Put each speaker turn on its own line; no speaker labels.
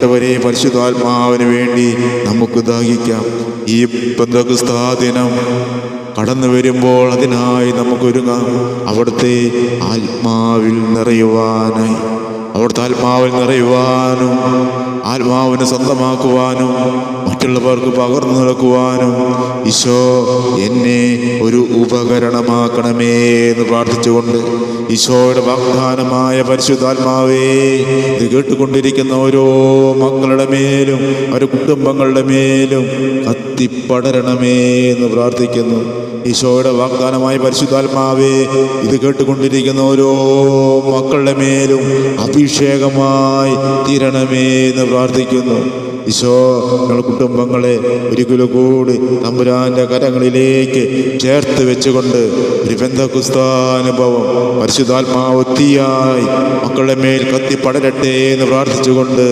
പ്രിയപ്പെട്ടവരെ, പരിശുദ്ധാത്മാവിന് വേണ്ടി നമുക്ക് ദാഹിക്കാം. ഈ പെന്തക്കോസ്ത് ദിനം കടന്നു വരുമ്പോൾ അതിനായി നമുക്കൊരുങ്ങാം. അവിടുത്തെ ആത്മാവിൽ നിറയുവാനായി, അവിടുത്തെ ആത്മാവിൽ നിറയുവാനും ആത്മാവിനെ സ്വന്തമാക്കുവാനും മറ്റുള്ളവർക്ക് പകർന്നു നടക്കുവാനും ഈശോ എന്നെ ഒരു ഉപകരണമാക്കണമേ എന്ന് പ്രാർത്ഥിച്ചുകൊണ്ട് ഈശോയുടെ വാഗ്ദാനമായ പരിശുദ്ധാത്മാവേ, ഇത് കേട്ടുകൊണ്ടിരിക്കുന്ന ഓരോ മക്കളുടെ മേലും അവരുടെ കുടുംബങ്ങളുടെ മേലും കത്തിപ്പടരണമേ എന്ന് പ്രാർത്ഥിക്കുന്നു. ഈശോയുടെ വാഗ്ദാനമായ പരിശുദ്ധാത്മാവേ, ഇത് കേട്ടുകൊണ്ടിരിക്കുന്ന ഓരോ മക്കളുടെ മേലും അഭിഷേകമായി തീരണമേ എന്ന് പ്രാർത്ഥിക്കുന്നു. ഈശോ ഞങ്ങളുടെ കുടുംബങ്ങളെ ഒരിക്കലും കൂടി തമ്പുരാന്റെ കരങ്ങളിലേക്ക് ചേർത്ത് വെച്ചുകൊണ്ട് ഒരു പെന്തക്കോസ്താനുഭവം പരിശുദ്ധാത്മാവ് തീയായി മക്കളുടെ മേൽ കത്തിപ്പടരട്ടെ എന്ന് പ്രാർത്ഥിച്ചുകൊണ്ട്